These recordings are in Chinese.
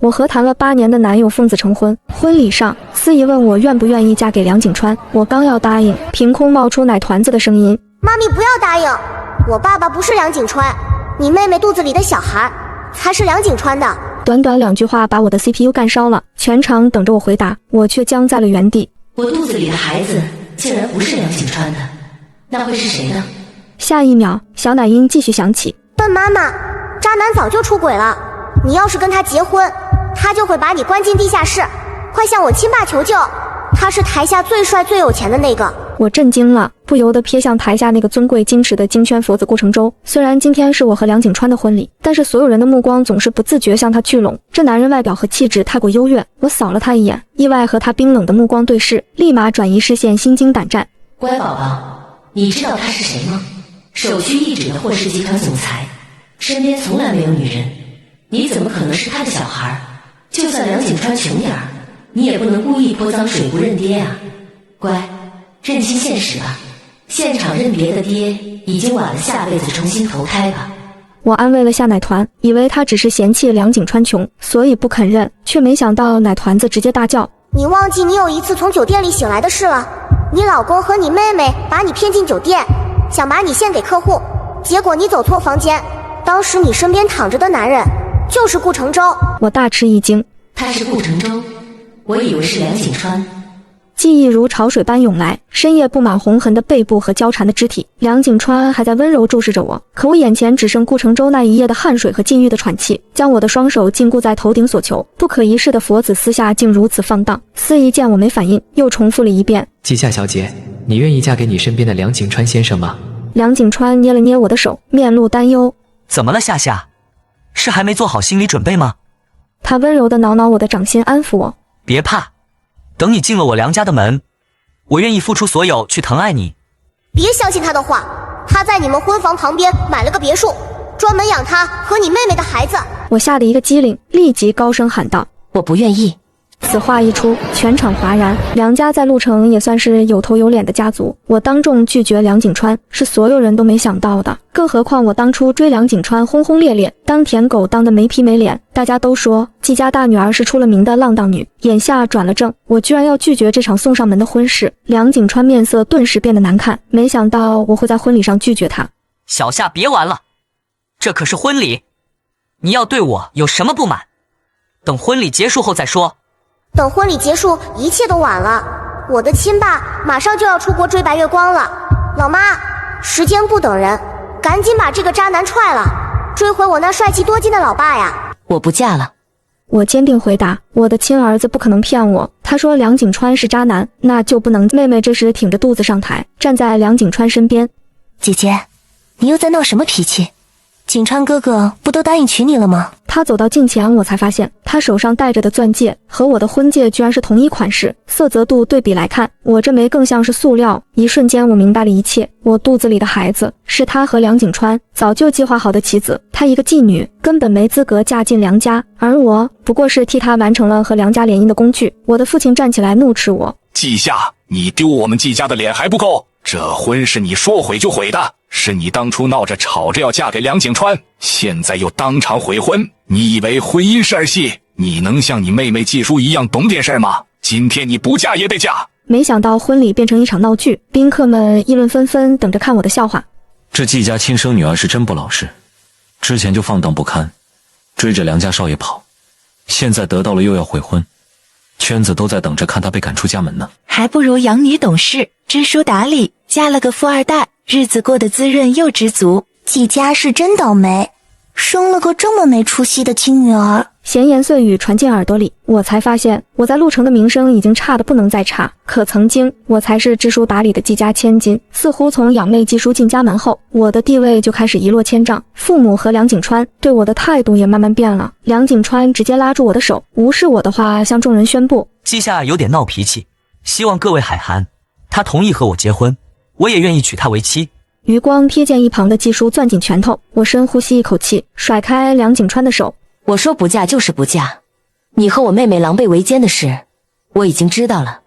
我和谈了8年的男友奉子成婚。婚礼上，司仪问我愿不愿意嫁给梁景川，我刚要答应，凭空冒出奶团子的声音：“妈咪不要答应，我爸爸不是梁景川，你妹妹肚子里的小孩才是梁景川的。”短短2句话把我的 CPU 干烧了，全场等着我回答，我却僵在了原地。我肚子里的孩子竟然不是梁景川的，那会是谁呢？下一秒，小奶音继续响起：“笨妈妈，渣男早就出轨了，你要是跟他结婚，他就会把你关进地下室，快向我亲爸求救，他是台下最帅最有钱的那个。”我震惊了，不由得瞥向台下那个尊贵矜持的金圈佛子顾承舟。虽然今天是我和梁景川的婚礼，但是所有人的目光总是不自觉向他聚拢。这男人外表和气质太过优越，我扫了他一眼，意外和他冰冷的目光对视，立马转移视线，心惊胆战。乖宝宝，你知道他是谁吗？首屈一指的霍氏集团总裁，身边从来没有女人，你怎么可能是他的小孩？就算梁景川穷点儿，你也不能故意泼脏水不认爹啊！乖，认清现实吧，现场认别的爹已经晚了，下辈子重新投胎吧。我安慰了下奶团，以为他只是嫌弃梁景川穷，所以不肯认，却没想到奶团子直接大叫：“你忘记你有一次从酒店里醒来的事了？你老公和你妹妹把你骗进酒店，想把你献给客户，结果你走错房间，当时你身边躺着的男人就是顾承舟。”我大吃一惊，他是顾承舟，我以为是梁景川。记忆如潮水般涌来，深夜布满红痕的背部和交缠的肢体。梁景川还在温柔注视着我，可我眼前只剩顾承舟那一夜的汗水和禁欲的喘气，将我的双手禁锢在头顶所求。不可一世的佛子私下竟如此放荡。司仪见我没反应，又重复了一遍：“季夏小姐，你愿意嫁给你身边的梁景川先生吗？”梁景川捏了捏我的手，面露担忧：“怎么了，夏夏？是还没做好心理准备吗？”他温柔地挠挠我的掌心，安抚我：“别怕，等你进了我梁家的门，我愿意付出所有去疼爱你。”别相信他的话，他在你们婚房旁边买了个别墅，专门养他和你妹妹的孩子。我吓得一个机灵，立即高声喊道：“我不愿意。”此话一出，全场哗然。梁家在鹿城也算是有头有脸的家族，我当众拒绝梁景川，是所有人都没想到的。更何况我当初追梁景川轰轰烈烈，当舔狗当得没皮没脸，大家都说季家大女儿是出了名的浪荡女，眼下转了正，我居然要拒绝这场送上门的婚事。梁景川面色顿时变得难看，没想到我会在婚礼上拒绝他。小夏别玩了，这可是婚礼，你要对我有什么不满，等婚礼结束后再说。等婚礼结束，一切都晚了。我的亲爸马上就要出国追白月光了，老妈，时间不等人，赶紧把这个渣男踹了，追回我那帅气多金的老爸呀！我不嫁了。我坚定回答，我的亲儿子不可能骗我。他说梁景川是渣男，那就不能。妹妹这时挺着肚子上台，站在梁景川身边。姐姐，你又在闹什么脾气？景川哥哥不都答应娶你了吗？他走到近前，我才发现他手上戴着的钻戒和我的婚戒居然是同一款式，色泽度对比来看，我这枚更像是塑料。一瞬间我明白了一切，我肚子里的孩子是他和梁景川早就计划好的棋子，他一个妓女根本没资格嫁进梁家，而我不过是替他完成了和梁家联姻的工具。我的父亲站起来怒斥我：“季夏，你丢我们季家的脸还不够？这婚是你说毁就毁的，是你当初闹着吵着要嫁给梁景川，现在又当场悔婚。你以为婚姻是儿戏？你能像你妹妹季叔一样懂点事儿吗？今天你不嫁也得嫁。”没想到婚礼变成一场闹剧，宾客们议论纷纷，等着看我的笑话。这季家亲生女儿是真不老实，之前就放荡不堪，追着梁家少爷跑，现在得到了又要悔婚，圈子都在等着看她被赶出家门呢。还不如养女懂事，知书达理，嫁了个富二代，日子过得滋润又知足。季家是真倒霉，生了个这么没出息的亲女儿。闲言碎语传进耳朵里，我才发现我在鹿城的名声已经差得不能再差。可曾经我才是知书达理的季家千金，似乎从养妹季叔进家门后，我的地位就开始一落千丈。父母和梁景川对我的态度也慢慢变了。梁景川直接拉住我的手，无视我的话，向众人宣布：“季夏有点闹脾气，希望各位海涵，他同意和我结婚，我也愿意娶她为妻。”余光瞥见一旁的季叔攥紧拳头，我深呼吸一口气，甩开梁景川的手。我说不嫁就是不嫁，你和我妹妹狼狈为奸的事，我已经知道了。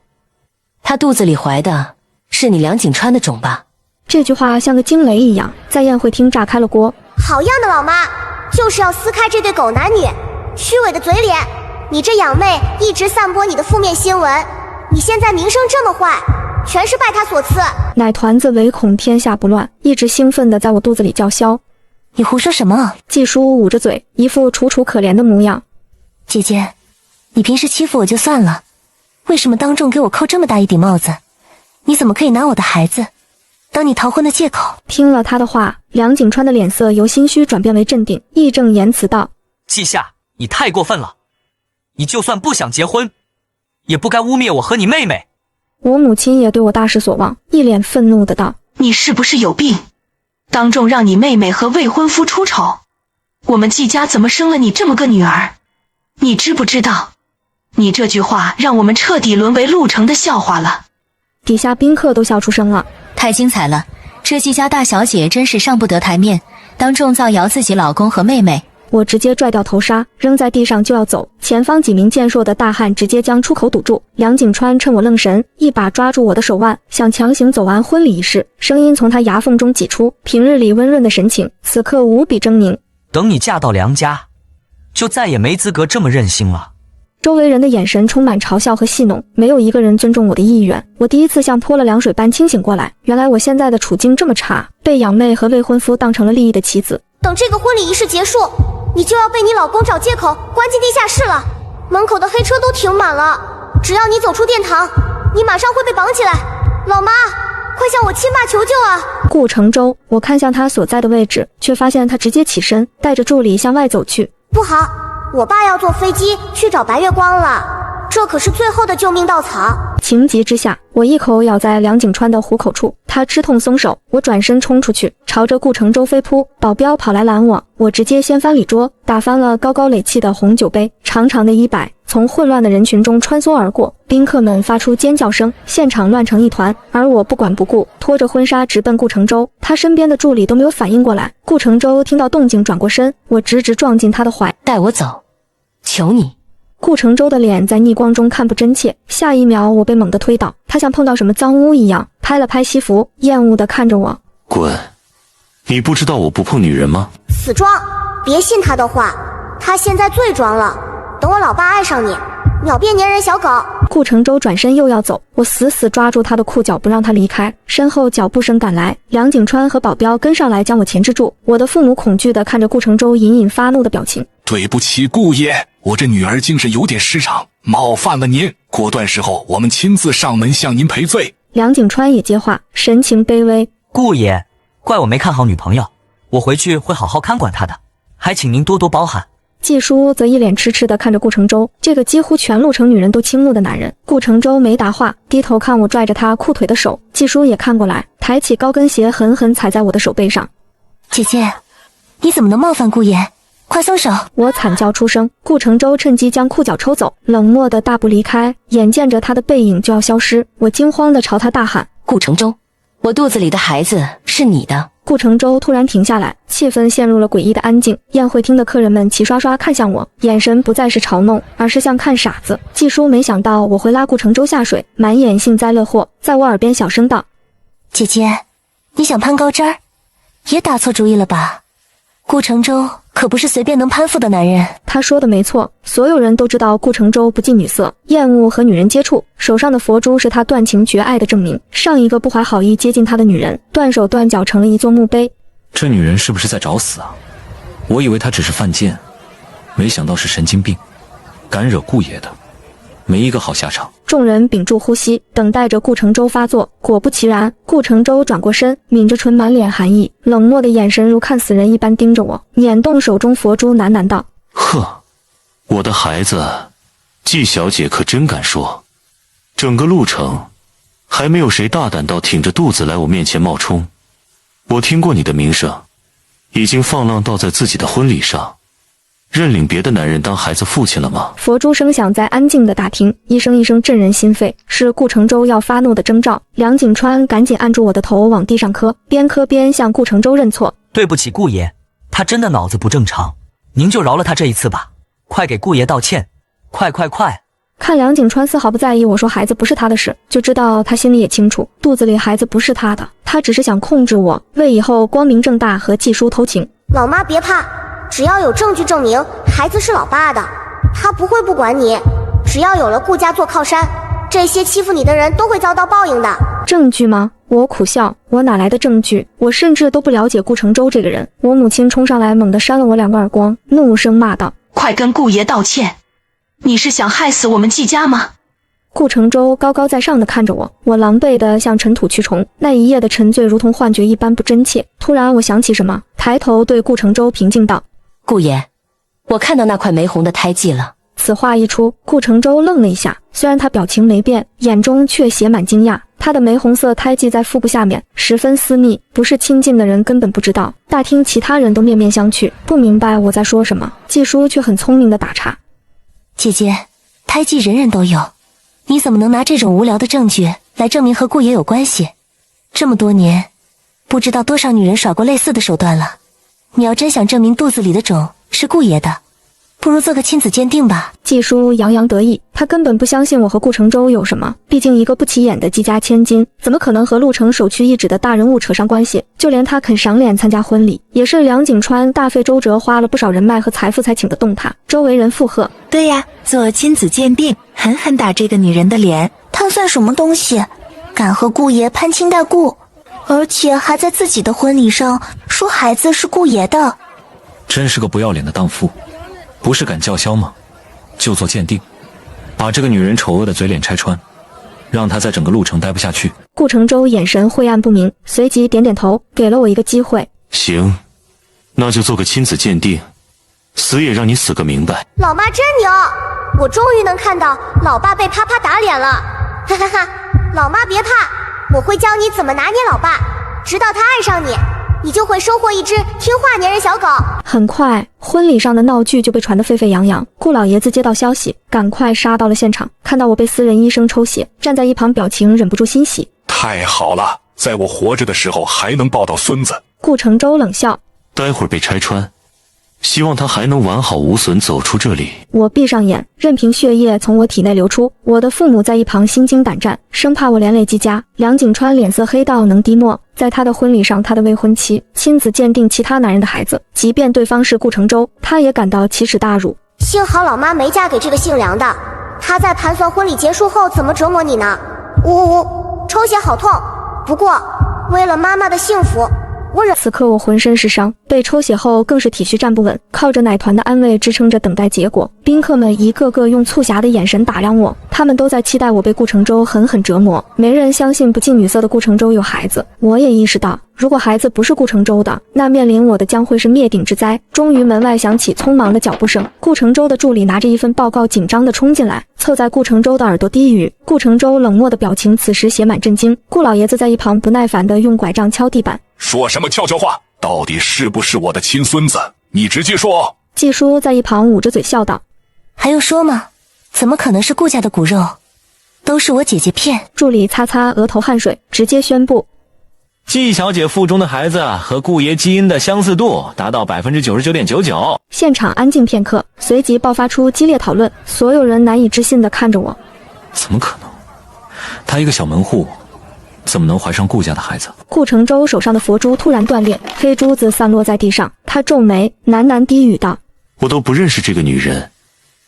她肚子里怀的是你梁景川的种吧？这句话像个惊雷一样，在宴会厅炸开了锅。好样的，老妈，就是要撕开这对狗男女虚伪的嘴脸，你这养妹一直散播你的负面新闻，你现在名声这么坏，全是拜她所赐。奶团子唯恐天下不乱，一直兴奋地在我肚子里叫嚣。你胡说什么？季叔捂着嘴，一副楚楚可怜的模样。姐姐，你平时欺负我就算了，为什么当众给我扣这么大一顶帽子？你怎么可以拿我的孩子当你逃婚的借口？听了他的话，梁景川的脸色由心虚转变为镇定，义正言辞道：季夏，你太过分了，你就算不想结婚，也不该污蔑我和你妹妹。我母亲也对我大失所望，一脸愤怒的道：你是不是有病？当众让你妹妹和未婚夫出丑，我们季家怎么生了你这么个女儿？你知不知道，你这句话让我们彻底沦为陆城的笑话了。底下宾客都笑出声了。太精彩了，这季家大小姐真是上不得台面，当众造谣自己老公和妹妹。我直接拽掉头纱，扔在地上就要走，前方几名健硕的大汉直接将出口堵住。梁景川趁我愣神，一把抓住我的手腕，想强行走完婚礼仪式，声音从他牙缝中挤出，平日里温润的神情，此刻无比狰狞。等你嫁到梁家，就再也没资格这么任性了。周围人的眼神充满嘲笑和戏弄，没有一个人尊重我的意愿。我第一次像泼了凉水般清醒过来，原来我现在的处境这么差，被养妹和未婚夫当成了利益的棋子。等这个婚礼仪式结束，你就要被你老公找借口关进地下室了。门口的黑车都停满了，只要你走出殿堂，你马上会被绑起来。老妈，快向我亲爸求救啊！顾承周，我看向他所在的位置，却发现他直接起身，带着助理向外走去。不好，我爸要坐飞机去找白月光了，这可是最后的救命稻草。情急之下，我一口咬在梁景川的虎口处，他吃痛松手，我转身冲出去，朝着顾承周飞扑。保镖跑来拦我，我直接掀翻礼桌，打翻了高高垒砌的红酒杯，长长的衣摆从混乱的人群中穿梭而过，宾客们发出尖叫声，现场乱成一团。而我不管不顾，拖着婚纱直奔顾承周，他身边的助理都没有反应过来。顾承周听到动静转过身，我直直撞进他的怀。带我走，求你！顾承周的脸在逆光中看不真切，下一秒我被猛地推倒，他像碰到什么脏污一样，拍了拍西服，厌恶地看着我。滚！你不知道我不碰女人吗？死装，别信他的话，他现在最装了。等我老爸爱上你，秒变粘人小狗。顾承周转身又要走，我死死抓住他的裤脚不让他离开。身后脚步声赶来，梁景川和保镖跟上来将我钳制住。我的父母恐惧地看着顾承周隐隐发怒的表情。对不起，顾爷，我这女儿竟是有点失常，冒犯了您。果断时候，我们亲自上门向您赔罪。梁景川也接话，神情卑微。顾爷，怪我没看好女朋友，我回去会好好看管她的，还请您多多包涵。季叔则一脸痴痴地看着顾承周，这个几乎全陆城女人都倾慕的男人。顾承周没答话，低头看我拽着他裤腿的手。季叔也看过来，抬起高跟鞋狠狠踩在我的手背上。姐姐，你怎么能冒犯顾爷？快松手！我惨叫出声，顾承周趁机将裤脚抽走，冷漠的大步离开。眼见着他的背影就要消失，我惊慌地朝他大喊：顾承周，我肚子里的孩子是你的！顾承周突然停下来，气氛陷入了诡异的安静。宴会厅的客人们齐刷刷看向我，眼神不再是嘲弄，而是像看傻子。季叔没想到我会拉顾承周下水，满眼幸灾乐祸，在我耳边小声道：姐姐，你想攀高枝儿，也打错主意了吧？顾承周可不是随便能攀附的男人。他说的没错，所有人都知道顾承周不近女色，厌恶和女人接触，手上的佛珠是他断情绝爱的证明。上一个不怀好意接近他的女人，断手断脚成了一座墓碑。这女人是不是在找死啊？我以为她只是犯贱，没想到是神经病，敢惹顾爷的，没一个好下场。众人屏住呼吸，等待着顾承周发作。果不其然，顾承周转过身，抿着唇，满脸寒意，冷漠的眼神如看死人一般盯着我，捻动手中佛珠，喃喃道：呵，我的孩子，季小姐可真敢说，整个路程还没有谁大胆到挺着肚子来我面前冒充。我听过你的名声，已经放浪到在自己的婚礼上认领别的男人当孩子父亲了吗？佛珠声响在安静的大厅，一声一声震人心肺，是顾承周要发怒的征兆。梁景川赶紧按住我的头往地上磕，边磕边向顾承周认错：对不起顾爷，他真的脑子不正常，您就饶了他这一次吧，快给顾爷道歉，快！看梁景川丝毫不在意我说孩子不是他的事，就知道他心里也清楚，肚子里孩子不是他的，他只是想控制我，为以后光明正大和季叔偷情。老妈别怕，只要有证据证明孩子是老爸的，他不会不管你，只要有了顾家做靠山，这些欺负你的人都会遭到报应的。证据吗？我苦笑，我哪来的证据？我甚至都不了解顾承周这个人。我母亲冲上来，猛地扇了我2个耳光，怒声骂道：“快跟顾爷道歉！你是想害死我们季家吗？”顾承周高高在上的看着我，我狼狈的像尘土蛆虫，那一夜的沉醉如同幻觉一般不真切。突然我想起什么，抬头对顾承周平静道：“顾爷，我看到那块玫红的胎记了。”此话一出，顾承周愣了一下，虽然他表情没变，眼中却写满惊讶。他的玫红色胎记在腹部下面，十分私密，不是亲近的人根本不知道。大厅其他人都面面相觑，不明白我在说什么。季叔却很聪明的打岔：“姐姐，胎记人人都有，你怎么能拿这种无聊的证据来证明和顾爷有关系？这么多年，不知道多少女人耍过类似的手段了。你要真想证明肚子里的种是顾爷的，不如做个亲子鉴定吧。”季叔洋洋得意，他根本不相信我和顾承周有什么，毕竟一个不起眼的季家千金，怎么可能和陆城首屈一指的大人物扯上关系？就连他肯赏脸参加婚礼，也是梁景川大费周折花了不少人脉和财富才请得动他。周围人附和：“对呀，做亲子鉴定，狠狠打这个女人的脸。她算什么东西？敢和顾爷攀亲带故，而且还在自己的婚礼上说孩子是顾爷的。真是个不要脸的荡妇，不是敢叫嚣吗？就做鉴定，把这个女人丑恶的嘴脸拆穿，让她在整个路程待不下去。”顾承周眼神晦暗不明，随即点点头，给了我一个机会。行，那就做个亲子鉴定，死也让你死个明白。老妈真牛，我终于能看到老爸被啪啪打脸了，哈哈哈！老妈别怕，我会教你怎么拿捏老爸，直到他爱上你，你就会收获一只听话粘人小狗。很快，婚礼上的闹剧就被传得沸沸扬扬。顾老爷子接到消息，赶快杀到了现场，看到我被私人医生抽血，站在一旁表情忍不住欣喜。太好了，在我活着的时候还能抱到孙子。顾承周冷笑：“待会儿被拆穿，希望他还能完好无损走出这里。”我闭上眼，任凭血液从我体内流出。我的父母在一旁心惊胆战，生怕我连累季家。梁景川脸色黑到能滴墨，在他的婚礼上，他的未婚妻亲自鉴定其他男人的孩子，即便对方是顾承周，他也感到奇耻大辱。幸好老妈没嫁给这个姓梁的，她在盘算婚礼结束后怎么折磨你呢。抽血好痛，不过为了妈妈的幸福，此刻我浑身是伤，被抽血后更是体虚站不稳，靠着奶团的安慰支撑着等待结果。宾客们一个个用促狭的眼神打量我，他们都在期待我被顾承周狠狠折磨。没人相信不近女色的顾承周有孩子，我也意识到，如果孩子不是顾承周的，那面临我的将会是灭顶之灾。终于门外响起匆忙的脚步声，顾承周的助理拿着一份报告紧张地冲进来，凑在顾承周的耳朵低语。顾承周冷漠的表情此时写满震惊。顾老爷子在一旁不耐烦地用拐杖敲地板：“说什么悄悄话？到底是不是我的亲孙子？你直接说。”季叔在一旁捂着嘴笑道：“还用说吗？怎么可能是顾家的骨肉？都是我姐姐骗。”助理擦擦额头汗水，直接宣布：“季小姐腹中的孩子和顾爷基因的相似度达到99.99%。”现场安静片刻，随即爆发出激烈讨论，所有人难以置信地看着我。怎么可能？她一个小门户，怎么能怀上顾家的孩子？顾承周手上的佛珠突然断裂，黑珠子散落在地上，他皱眉，喃喃低语道：“我都不认识这个女人，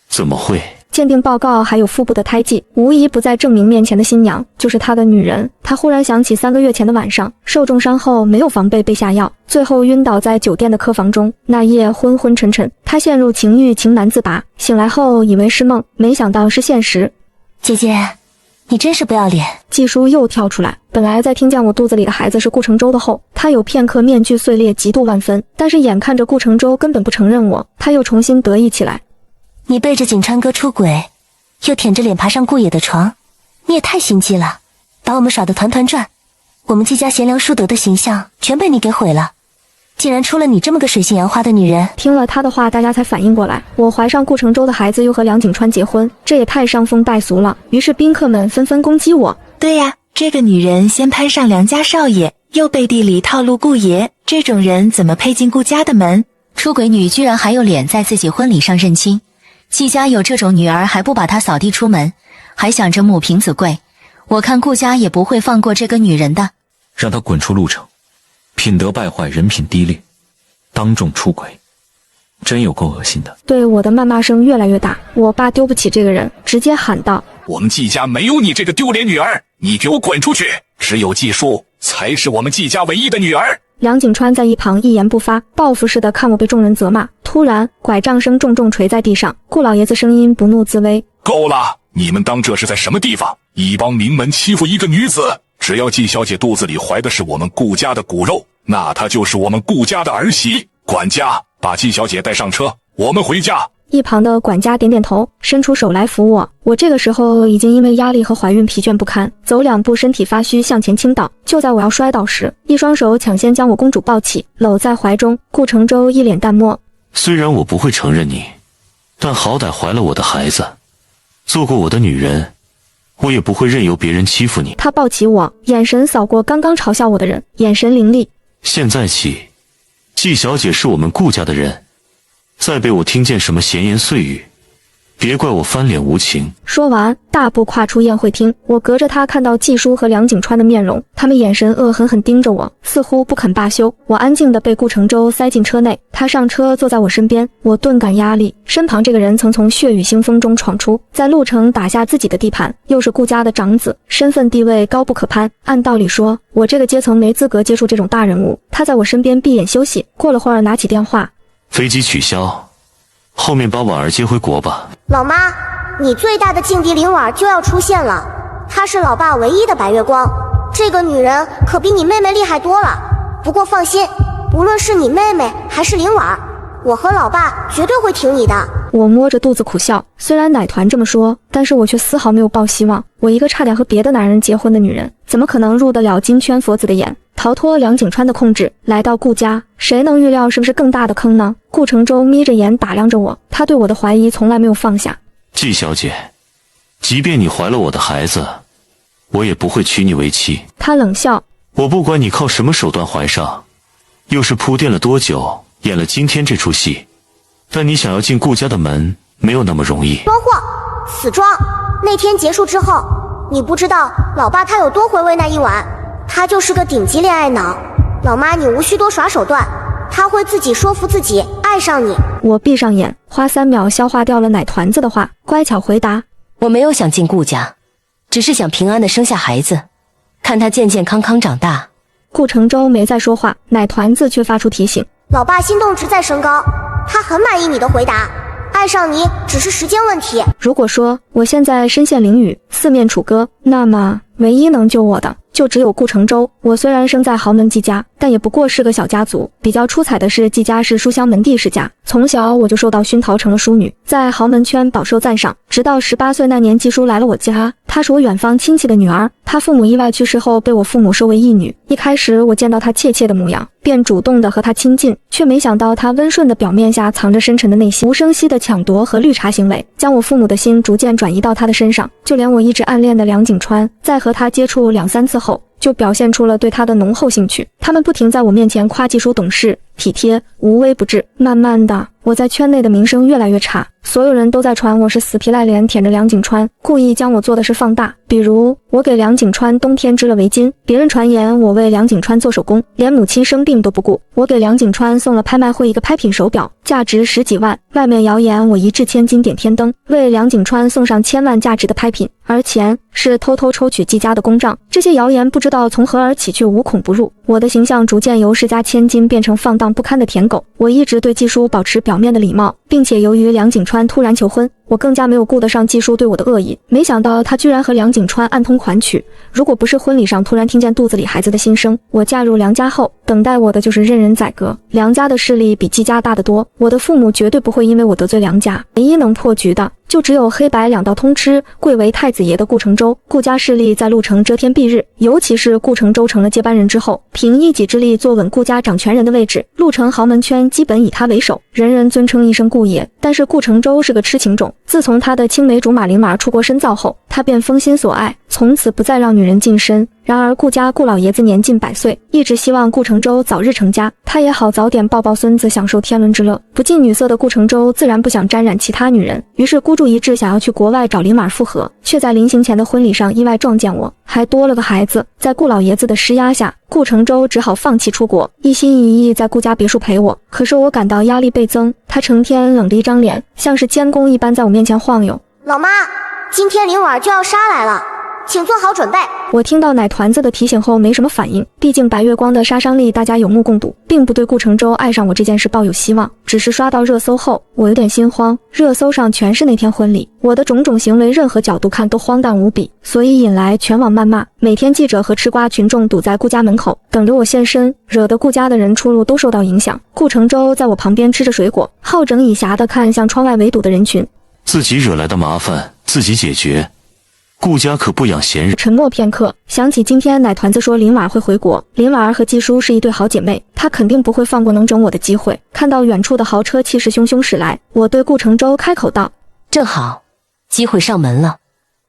怎么会？”鉴定报告还有腹部的胎记，无疑不再证明面前的新娘就是他的女人。他忽然想起3个月前的晚上，受重伤后没有防备被下药，最后晕倒在酒店的客房中。那夜昏昏沉沉，他陷入情欲，情难自拔。醒来后以为是梦，没想到是现实。姐姐，你真是不要脸！季叔又跳出来。本来在听见我肚子里的孩子是顾承周的后，他有片刻面具碎裂，嫉妒万分。但是眼看着顾承周根本不承认我，他又重新得意起来。你背着景川哥出轨，又舔着脸爬上顾野的床，你也太心机了，把我们耍得团团转，我们季家贤良淑德的形象全被你给毁了。竟然出了你这么个水性杨花的女人！听了他的话，大家才反应过来，我怀上顾承周的孩子，又和梁景川结婚，这也太伤风败俗了。于是宾客们纷纷攻击我。对呀，这个女人先攀上梁家少爷，又背地里套路顾爷，这种人怎么配进顾家的门？出轨女居然还有脸在自己婚礼上认亲，季家有这种女儿还不把她扫地出门，还想着母凭子贵，我看顾家也不会放过这个女人的。让她滚出路程，品德败坏，人品低劣，当众出轨，真有够恶心的。对我的谩骂声越来越大，我爸丢不起这个人，直接喊道：我们季家没有你这个丢脸女儿，你给我滚出去！只有季叔才是我们季家唯一的女儿。梁景川在一旁一言不发，报复似的看我被众人责骂。突然，拐杖声重重锤在地上，顾老爷子声音不怒自威：够了！你们当这是在什么地方？一帮名门欺负一个女子，只要季小姐肚子里怀的是我们顾家的骨肉，那她就是我们顾家的儿媳。管家，把季小姐带上车，我们回家。一旁的管家点点头，伸出手来扶我。我这个时候已经因为压力和怀孕疲倦不堪，走两步身体发虚向前倾倒。就在我要摔倒时，一双手抢先将我公主抱起，搂在怀中。顾承舟一脸淡漠：虽然我不会承认你，但好歹怀了我的孩子，做过我的女人，我也不会任由别人欺负你。他抱起我，眼神扫过刚刚嘲笑我的人，眼神凌厉。现在起，季小姐是我们顾家的人，再被我听见什么闲言碎语，别怪我翻脸无情。说完，大步跨出宴会厅。我隔着他看到季叔和梁景川的面容，他们眼神恶狠狠盯着我，似乎不肯罢休。我安静地被顾承舟塞进车内，他上车坐在我身边。我顿感压力，身旁这个人曾从血雨腥风中闯出，在鹿城打下自己的地盘，又是顾家的长子，身份地位高不可攀。按道理说，我这个阶层没资格接触这种大人物。他在我身边闭眼休息，过了会儿拿起电话：飞机取消，后面把婉儿接回国吧。老妈，你最大的劲敌林婉就要出现了，她是老爸唯一的白月光，这个女人可比你妹妹厉害多了。不过放心，无论是你妹妹还是林婉，我和老爸绝对会挺你的。我摸着肚子苦笑，虽然奶团这么说，但是我却丝毫没有抱希望。我一个差点和别的男人结婚的女人，怎么可能入得了金圈佛子的眼，逃脱梁景川的控制，来到顾家？谁能预料是不是更大的坑呢？顾承舟眯着眼打量着我，他对我的怀疑从来没有放下。季小姐，即便你怀了我的孩子，我也不会娶你为妻。他冷笑：我不管你靠什么手段怀上，又是铺垫了多久，演了今天这出戏，但你想要进顾家的门，没有那么容易。装货，死装！那天结束之后，你不知道老爸他有多回味那一晚，他就是个顶级恋爱脑。老妈，你无需多耍手段，他会自己说服自己爱上你。我闭上眼，花3秒消化掉了奶团子的话，乖巧回答：我没有想进顾家，只是想平安的生下孩子，看他健健康康长大。顾承舟没再说话，奶团子却发出提醒：老爸心动值在升高，他很满意你的回答，爱上你只是时间问题。如果说我现在身陷囹圄，四面楚歌，那么唯一能救我的就只有顾承舟。我虽然生在豪门季家，但也不过是个小家族。比较出彩的是，季家是书香门第世家，从小我就受到熏陶成了淑女，在豪门圈饱受赞赏。直到18岁那年，季叔来了我家，她是我远方亲戚的女儿。她父母意外去世后，被我父母收为义女。一开始我见到她怯怯的模样，便主动的和她亲近，却没想到她温顺的表面下藏着深沉的内心。无声息的抢夺和绿茶行为，将我父母的心逐渐转移到她的身上。就连我一直暗恋的梁景川，在和她接触2、3次后，就表现出了对他的浓厚兴趣。他们不停在我面前夸季叔懂事、体贴、无微不至。慢慢的，我在圈内的名声越来越差，所有人都在传我是死皮赖脸舔着梁景川，故意将我做的事放大。比如我给梁景川冬天织了围巾，别人传言我为梁景川做手工，连母亲生病都不顾。我给梁景川送了拍卖会一个拍品手表，价值10几万，外面谣言我一掷千金点天灯，为梁景川送上1000万价值的拍品，而钱是偷偷抽取季家的公账。这些谣言不知道从何而起，却无孔不入。我的形象逐渐由世家千金变成放荡不堪的舔狗。我一直对季叔保持表面的礼貌，并且由于梁景川突然求婚，我更加没有顾得上季叔对我的恶意。没想到他居然和梁景川暗通款曲。如果不是婚礼上突然听见肚子里孩子的心声，我嫁入梁家后，等待我的就是任人宰割。梁家的势力比季家大得多，我的父母绝对不会因为我得罪梁家。唯一能破局的就只有黑白2道通吃，贵为太子爷的顾承舟。顾家势力在鹿城遮天蔽日，尤其是顾承舟成了接班人之后，凭一己之力坐稳顾家掌权人的位置，鹿城豪门圈基本以他为首，人人尊称一声顾爷。但是顾承舟是个痴情种，自从他的青梅竹马林马出国深造后，他他便封心所爱，从此不再让女人近身。然而顾家顾老爷子年近100岁，一直希望顾承周早日成家，他也好早点抱抱孙子，享受天伦之乐。不近女色的顾承周自然不想沾染其他女人，于是孤注一掷想要去国外找林婉复合，却在临行前的婚礼上意外撞见我，还多了个孩子。在顾老爷子的施压下，顾承周只好放弃出国，一心一意在顾家别墅陪我。可是我感到压力倍增，他成天冷着一张脸，像是监工一般在我面前晃悠。老妈，今天林婉就要杀来了，请做好准备。我听到奶团子的提醒后没什么反应，毕竟白月光的杀伤力大家有目共睹，并不对顾承周爱上我这件事抱有希望。只是刷到热搜后，我有点心慌，热搜上全是那天婚礼，我的种种行为任何角度看都荒诞无比，所以引来全网谩骂。每天记者和吃瓜群众堵在顾家门口等着我现身，惹得顾家的人出入都受到影响。顾承周在我旁边吃着水果，好整以暇地看向窗外围堵的人群。自己惹来的麻烦自己解决，顾家可不养闲人。沉默片刻，想起今天奶团子说林婉会回国，林婉儿和季叔是一对好姐妹，她肯定不会放过能整我的机会。看到远处的豪车气势汹汹驶来，我对顾承周开口道：正好，机会上门了。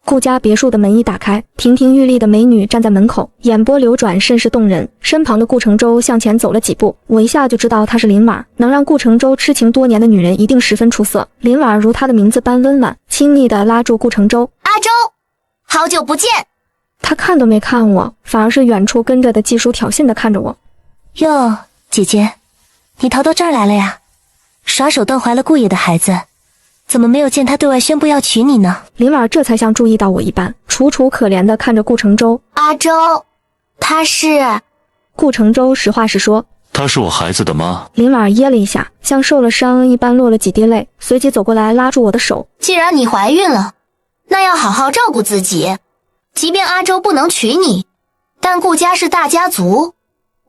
顾家别墅的门一打开，亭亭玉立的美女站在门口，眼波流转，甚是动人。身旁的顾承周向前走了几步，我一下就知道她是林婉。能让顾承周痴情多年的女人一定十分出色。林婉如她的名字般温婉，亲昵地拉住顾承周：阿周，好久不见。她看都没看我，反而是远处跟着的季叔挑衅地看着我。哟，姐姐，你逃到这儿来了呀？耍手段怀了顾爷的孩子，怎么没有见他对外宣布要娶你呢？林婉这才像注意到我一般，楚楚可怜地看着顾承周。阿周，他是……顾承周实话实说，她是我孩子的妈。林婉噎了一下，像受了伤一般落了几滴泪，随即走过来拉住我的手。既然你怀孕了，那要好好照顾自己。即便阿周不能娶你，但顾家是大家族，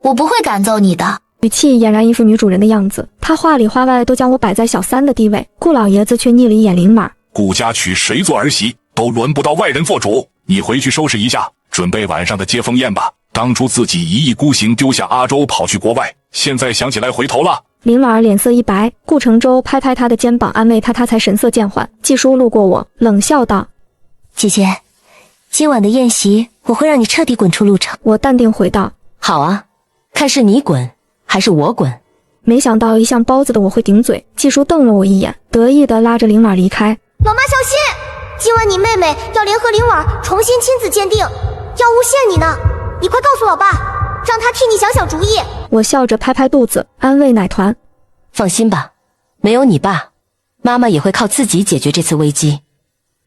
我不会赶走你的。语气俨然一副女主人的样子，她话里话外都将我摆在小三的地位。顾老爷子却睨了一眼林婉。顾家娶谁做儿媳都轮不到外人做主，你回去收拾一下，准备晚上的接风宴吧。当初自己一意孤行丢下阿周跑去国外，现在想起来回头了。林婉脸色一白，顾承周拍拍她的肩膀安慰她，她才神色渐缓。季叔路过我，冷笑道：姐姐，今晚的宴席我会让你彻底滚出陆城。我淡定回道：好啊，看是你滚还是我滚。没想到一向包子的我会顶嘴，季叔瞪了我一眼，得意地拉着林婉离开。老妈小心，今晚你妹妹要联合林婉重新亲子鉴定，要诬陷你呢，你快告诉老爸，让他替你想想主意。我笑着拍拍肚子，安慰奶团：放心吧，没有你爸，妈妈也会靠自己解决这次危机。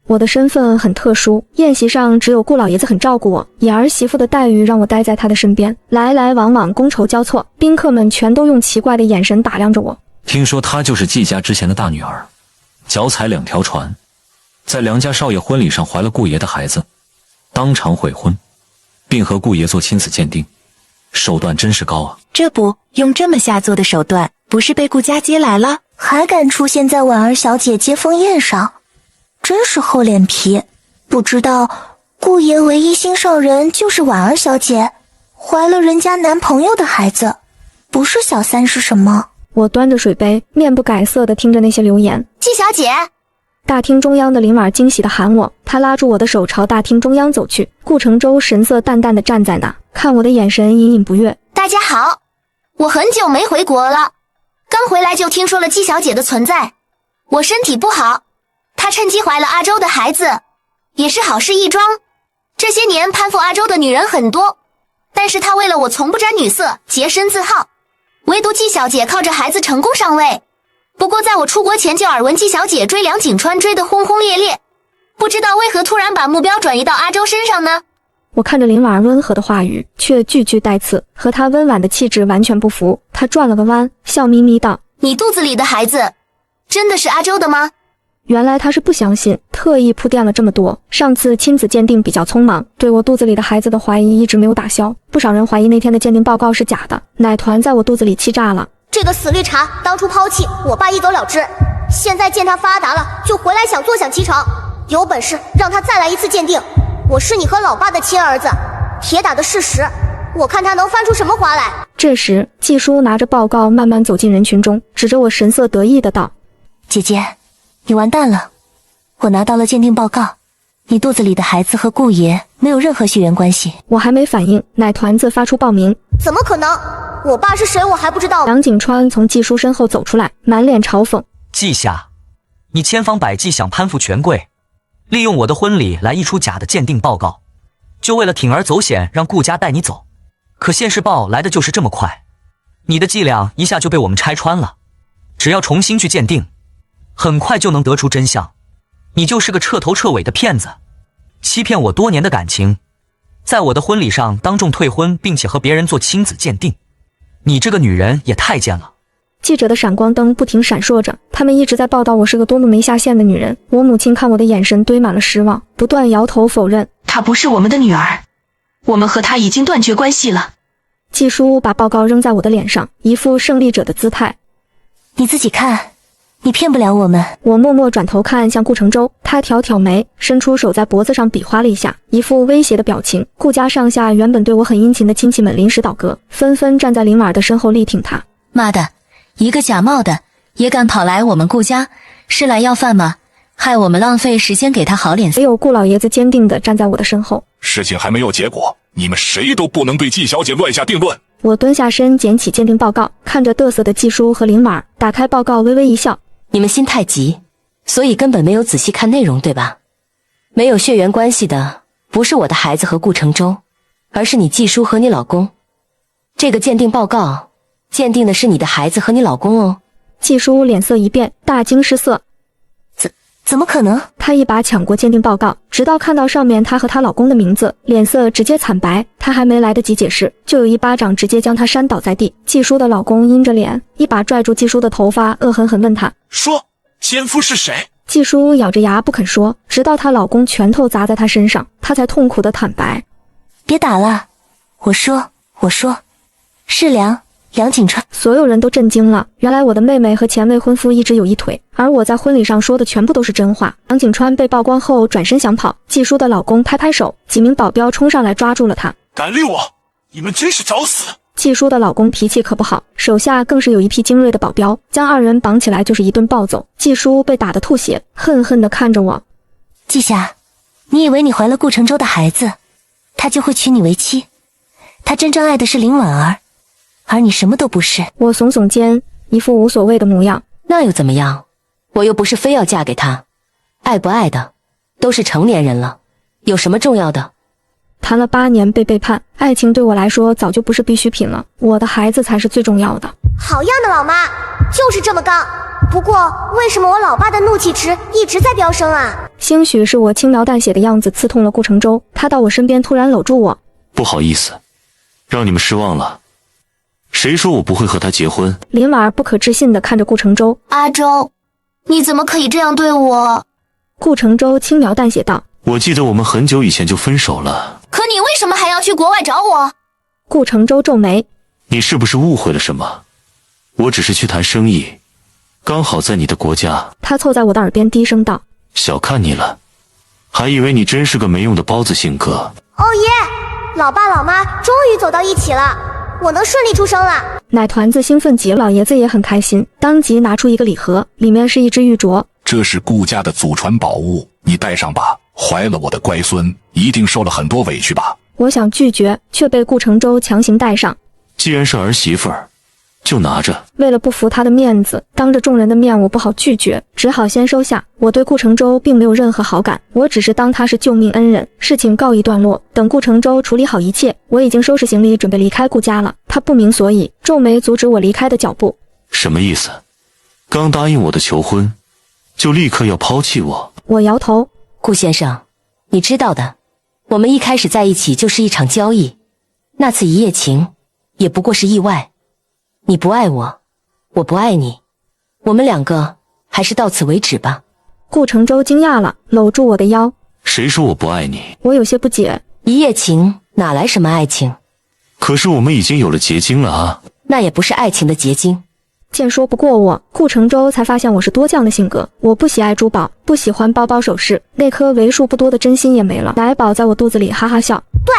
我的身份很特殊，宴席上只有顾老爷子很照顾我，以儿媳妇的待遇让我待在他的身边，来来往往觥筹交错，宾客们全都用奇怪的眼神打量着我。听说她就是季家之前的大女儿，脚踩2条船，在梁家少爷婚礼上怀了顾爷的孩子，当场悔婚，并和顾爷做亲子鉴定，手段真是高啊。这不用这么下作的手段，不是被顾家接来了，还敢出现在婉儿小姐接风宴上，真是厚脸皮。不知道顾爷唯一心上人就是婉儿小姐，怀了人家男朋友的孩子，不是小三是什么？我端着水杯，面不改色地听着那些流言。季小姐！大厅中央的林婉惊喜地喊我，她拉住我的手朝大厅中央走去。顾承周神色淡淡地站在那，看我的眼神隐隐不悦。大家好，我很久没回国了，刚回来就听说了季小姐的存在。我身体不好，她趁机怀了阿周的孩子，也是好事一桩。这些年攀附阿周的女人很多，但是她为了我从不沾女色，洁身自好，唯独季小姐靠着孩子成功上位。不过在我出国前就耳闻季小姐追梁景川追得轰轰烈烈，不知道为何突然把目标转移到阿周身上呢？我看着林婉温和的话语，却句句带刺，和她温婉的气质完全不符。她转了个弯，笑眯眯道：你肚子里的孩子真的是阿周的吗？原来她是不相信，特意铺垫了这么多。上次亲子鉴定比较匆忙，对我肚子里的孩子的怀疑一直没有打消，不少人怀疑那天的鉴定报告是假的。奶团在我肚子里气炸了。这个死绿茶当初抛弃我爸一走了之，现在见他发达了就回来想坐享其成，有本事让他再来一次鉴定，我是你和老爸的亲儿子，铁打的事实，我看他能翻出什么花来。这时季叔拿着报告慢慢走进人群中，指着我神色得意的道：姐姐，你完蛋了，我拿到了鉴定报告，你肚子里的孩子和顾爷没有任何血缘关系。我还没反应，奶团子发出报名。怎么可能？我爸是谁我还不知道。梁景川从季叔身后走出来，满脸嘲讽。季夏，你千方百计想攀附权贵，利用我的婚礼来溢出假的鉴定报告，就为了铤而走险让顾家带你走。可现世报来的就是这么快，你的伎俩一下就被我们拆穿了。只要重新去鉴定，很快就能得出真相。你就是个彻头彻尾的骗子，欺骗我多年的感情，在我的婚礼上当众退婚，并且和别人做亲子鉴定。你这个女人也太贱了。记者的闪光灯不停闪烁着，他们一直在报道我是个多么没下限的女人。我母亲看我的眼神堆满了失望，不断摇头否认。她不是我们的女儿，我们和她已经断绝关系了。季叔把报告扔在我的脸上，一副胜利者的姿态。你自己看，你骗不了我们。我默默转头看向顾承周，他挑挑眉，伸出手在脖子上比划了一下，一副威胁的表情。顾家上下原本对我很殷勤的亲戚们临时倒戈，纷纷站在林婉儿的身后力挺他。妈的，一个假冒的也敢跑来我们顾家，是来要饭吗？害我们浪费时间给他好脸色。只有顾老爷子坚定地站在我的身后。事情还没有结果，你们谁都不能对季小姐乱下定论。我蹲下身捡起鉴定报告，看着嘚瑟的季叔和林婉儿，打开报告微微一笑。你们心太急，所以根本没有仔细看内容，对吧？没有血缘关系的不是我的孩子和顾承周，而是你季叔和你老公。这个鉴定报告鉴定的是你的孩子和你老公哦。季叔脸色一变，大惊失色。怎么可能？他一把抢过鉴定报告，直到看到上面她和她老公的名字，脸色直接惨白。他还没来得及解释，就有一巴掌直接将他扇倒在地。季叔的老公阴着脸，一把拽住季叔的头发，恶狠狠问他：说，奸夫是谁？季叔咬着牙不肯说，直到她老公拳头砸在他身上，他才痛苦的坦白：别打了，我说，是梁景川。所有人都震惊了，原来我的妹妹和前未婚夫一直有一腿，而我在婚礼上说的全部都是真话。梁景川被曝光后转身想跑，季叔的老公拍拍手，几名保镖冲上来抓住了他。敢立我，你们真是找死！季叔的老公脾气可不好，手下更是有一批精锐的保镖，将二人绑起来就是一顿暴揍。季叔被打得吐血，恨恨地看着我。季夏，你以为你怀了顾承周的孩子，他就会娶你为妻？他真正爱的是林婉儿，而你什么都不是。我耸耸肩，一副无所谓的模样。那又怎么样？我又不是非要嫁给他，爱不爱的都是成年人了，有什么重要的？谈了8年被背叛，爱情对我来说早就不是必需品了，我的孩子才是最重要的。好样的老妈，就是这么刚。不过为什么我老爸的怒气值一直在飙升啊？兴许是我轻描淡写的样子刺痛了顾承周，他到我身边突然搂住我。不好意思，让你们失望了。谁说我不会和他结婚？林婉儿不可置信地看着顾承周。阿周，你怎么可以这样对我？顾承周轻描淡写道。我记得我们很久以前就分手了。可你为什么还要去国外找我？顾承周皱眉。你是不是误会了什么？我只是去谈生意，刚好在你的国家。他凑在我的耳边低声道。小看你了，还以为你真是个没用的包子性格。哦耶，老爸老妈终于走到一起了，我能顺利出生了。奶团子兴奋极了，老爷子也很开心，当即拿出一个礼盒，里面是一只玉镯。这是顾家的祖传宝物，你带上吧。怀了我的乖孙，一定受了很多委屈吧？我想拒绝，却被顾承周强行带上。既然是儿媳妇儿，就拿着。为了不服他的面子，当着众人的面我不好拒绝，只好先收下。我对顾承周并没有任何好感，我只是当他是救命恩人。事情告一段落，等顾承周处理好一切，我已经收拾行李准备离开顾家了。他不明所以，皱眉阻止我离开的脚步。什么意思？刚答应我的求婚，就立刻要抛弃我？我摇头。顾先生，你知道的，我们一开始在一起就是一场交易，那次一夜情也不过是意外。你不爱我，我不爱你，我们两个还是到此为止吧。顾承周惊讶了，搂住我的腰。谁说我不爱你？我有些不解。一夜情哪来什么爱情？可是我们已经有了结晶了啊。那也不是爱情的结晶。见说不过我，顾承周才发现我是多犟的性格。我不喜爱珠宝，不喜欢包包首饰，那颗为数不多的真心也没了。奶宝在我肚子里哈哈笑。对，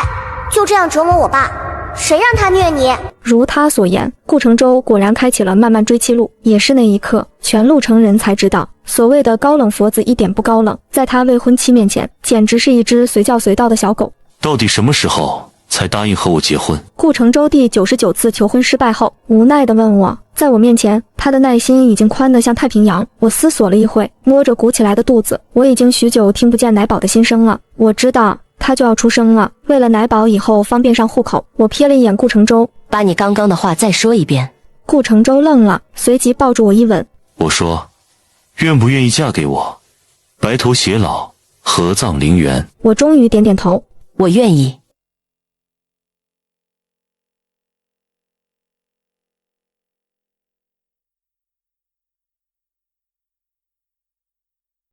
就这样折磨我爸，谁让他虐你？如他所言，顾承周果然开启了漫漫追妻路。也是那一刻，全陆城人才知道，所谓的高冷佛子一点不高冷，在他未婚妻面前，简直是一只随叫随到的小狗。到底什么时候才答应和我结婚？顾承周第99次求婚失败后，无奈地问我。在我面前，他的耐心已经宽得像太平洋。我思索了一会，摸着鼓起来的肚子，我已经许久听不见奶宝的心声了。我知道他就要出生了，为了奶宝以后方便上户口，我瞥了一眼顾承周，把你刚刚的话再说一遍。顾承周愣了，随即抱住我一吻。我说，愿不愿意嫁给我？白头偕老，合葬陵园。我终于点点头，我愿意。